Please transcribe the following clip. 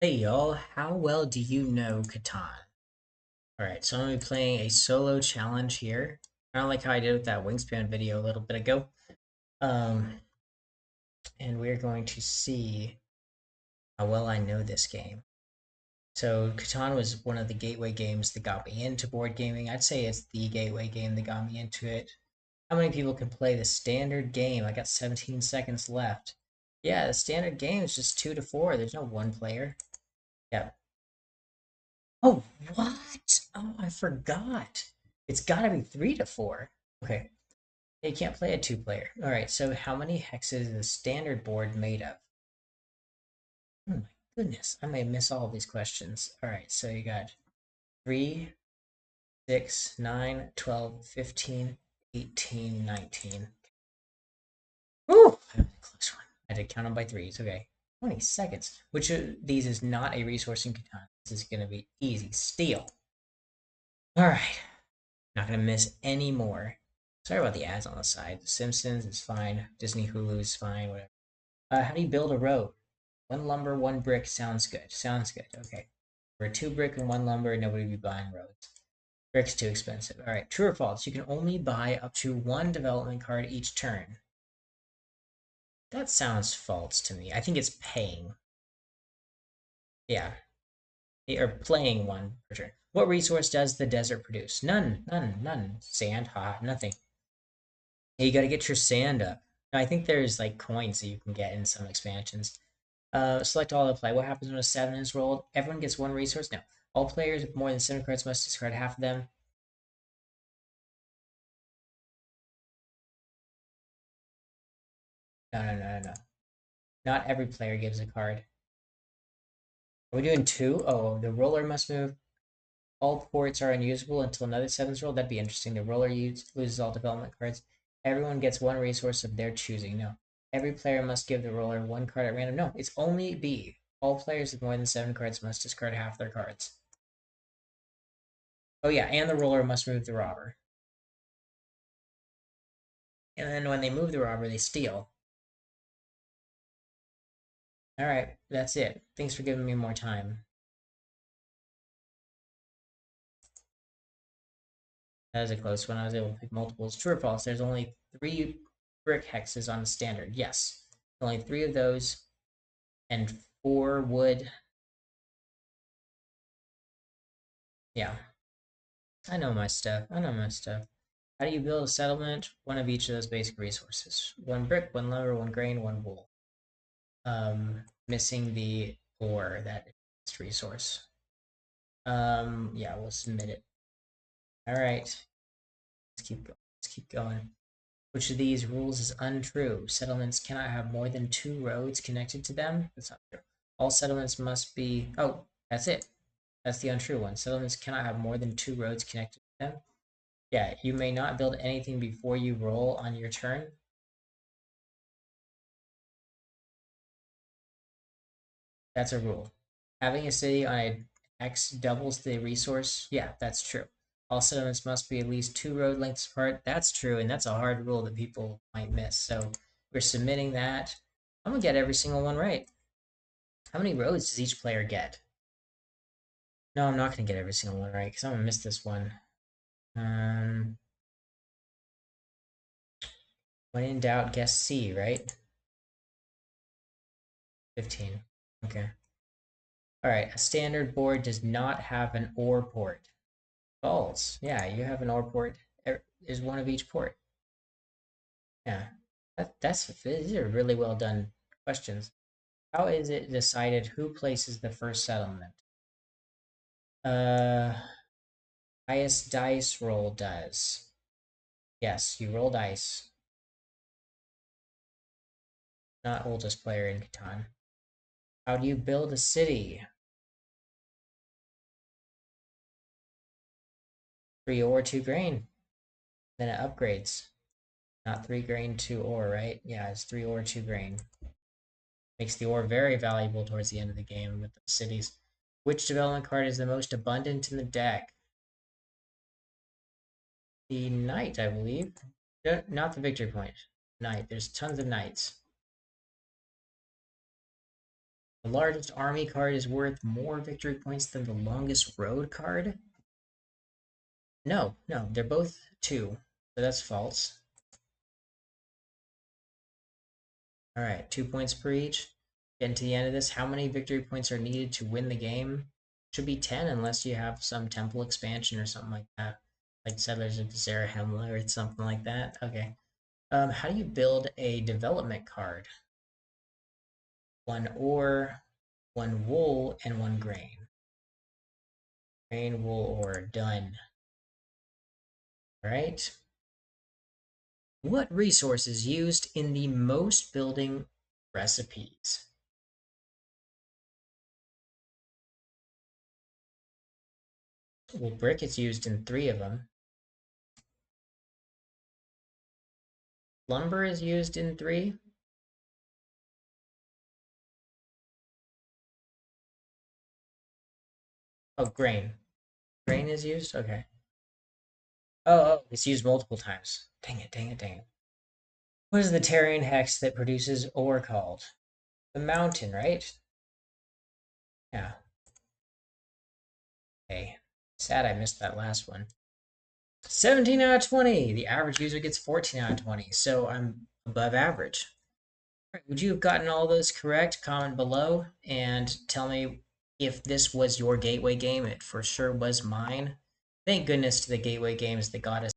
Hey y'all, how well do you know Catan? Alright, so I'm going to be playing a solo challenge here. Kind of like how I did with that Wingspan video a little bit ago. Um, and we're going to see how well I know this game. So Catan was one of the gateway games that got me into board gaming. I'd say it's the gateway game that got me into it. How many people can play the standard game? I got 17 seconds left. Yeah, the standard game is just 2 to 4. There's no one player. Yeah, oh, what? Oh, I forgot. It's gotta be 3 to 4. Okay. You can't play a two-player. Alright, so how many hexes is the standard board made of? Oh my goodness, I may miss all of these questions. Alright, so you got 3, 6, 9, 12, 15, 18, 19. Woo! That was a close one. I had to count them by threes. Okay. 20 seconds. Which of these is not a resource in Catan? This is gonna be easy. Steel. Alright. Not gonna miss any more. Sorry about the ads on the side. The Simpsons is fine. Disney Hulu is fine. Whatever. How do you build a road? One lumber, one brick. Sounds good. Sounds good. Okay. For 2 brick and 1 lumber, nobody would be buying roads. Brick's too expensive. All right. True or false? You can only buy up to 1 development card each turn. That sounds false to me. I think it's paying. Yeah. Or playing one per turn. What resource does the desert produce? None. None. None. Sand. Ha. Nothing. You got to get your sand up. I think there's like coins that you can get in some expansions. Select all to play. What happens when a 7 is rolled? Everyone gets 1 resource? No. All players with more than 7 cards must discard half of them. No, no, no, no, no. Not every player gives a card. Are we doing 2? Oh, the roller must move. All ports are unusable until another 7's rolled. That'd be interesting. The roller loses all development cards. Everyone gets 1 resource of their choosing. No. Every player must give the roller 1 card at random. No, it's only B. All players with more than 7 cards must discard half their cards. Oh yeah, and the roller must move the robber. And then when they move the robber, they steal. Alright, that's it. Thanks for giving me more time. That was a close one. I was able to pick multiples. True or false? There's only 3 brick hexes on the standard. Yes. Only 3 of those and 4 wood. Yeah. I know my stuff. I know my stuff. How do you build a settlement? One of each of those basic resources. 1 brick, 1 lumber, 1 grain, 1 wool. Missing the ore, that is resource. Yeah, we'll submit it. Alright. Let's keep going. Let's keep going. Which of these rules is untrue? Settlements cannot have more than 2 roads connected to them? That's not true. All settlements must be... Oh, that's it. That's the untrue one. Settlements cannot have more than 2 roads connected to them. Yeah, you may not build anything before you roll on your turn. That's a rule. Having a city on a X doubles the resource. Yeah, that's true. All settlements must be at least 2 road lengths apart. That's true, and that's a hard rule that people might miss. So we're submitting that. I'm gonna get every single one right. How many roads does each player get? No, I'm not gonna get every single one right because I'm gonna miss this one. Um, when in doubt, guess C, right? 15. Okay. All right. A standard board does not have an OR port. False. Yeah, you have an OR port. There's one of each port. Yeah. These are really well done questions. How is it decided who places the first settlement? Uh, highest dice roll does. Yes, you roll dice. Not oldest player in Catan. How do you build a city? 3 ore, 2 grain. Then it upgrades. Not 3 grain, 2 ore, right? Yeah, it's 3 ore, 2 grain. Makes the ore very valuable towards the end of the game with the cities. Which development card is the most abundant in the deck? The knight, I believe. Not the victory point. Knight. There's tons of knights. The largest army card is worth more victory points than the longest road card? No, no, they're both 2. So that's false. Alright, 2 points per each. Getting to the end of this, how many victory points are needed to win the game? Should be 10 unless you have some temple expansion or something like that. Like Settlers of Zarahemla or something like that. Okay. How do you build a development card? 1 ore, 1 wool, and 1 grain. Grain, wool, ore. Done. Alright. What resource is used in the most building recipes? Well, brick is used in 3 of them. Lumber is used in 3. Oh, grain. Grain is used? Okay. Oh, it's used multiple times. Dang it, dang it, dang it. What is the Terran hex that produces ore called? The mountain, right? Yeah. Okay. Sad I missed that last one. 17 out of 20. The average user gets 14 out of 20, so I'm above average. All right, would you have gotten all those correct? Comment below and tell me if this was your gateway game. It for sure was mine. Thank goodness to the gateway games that got us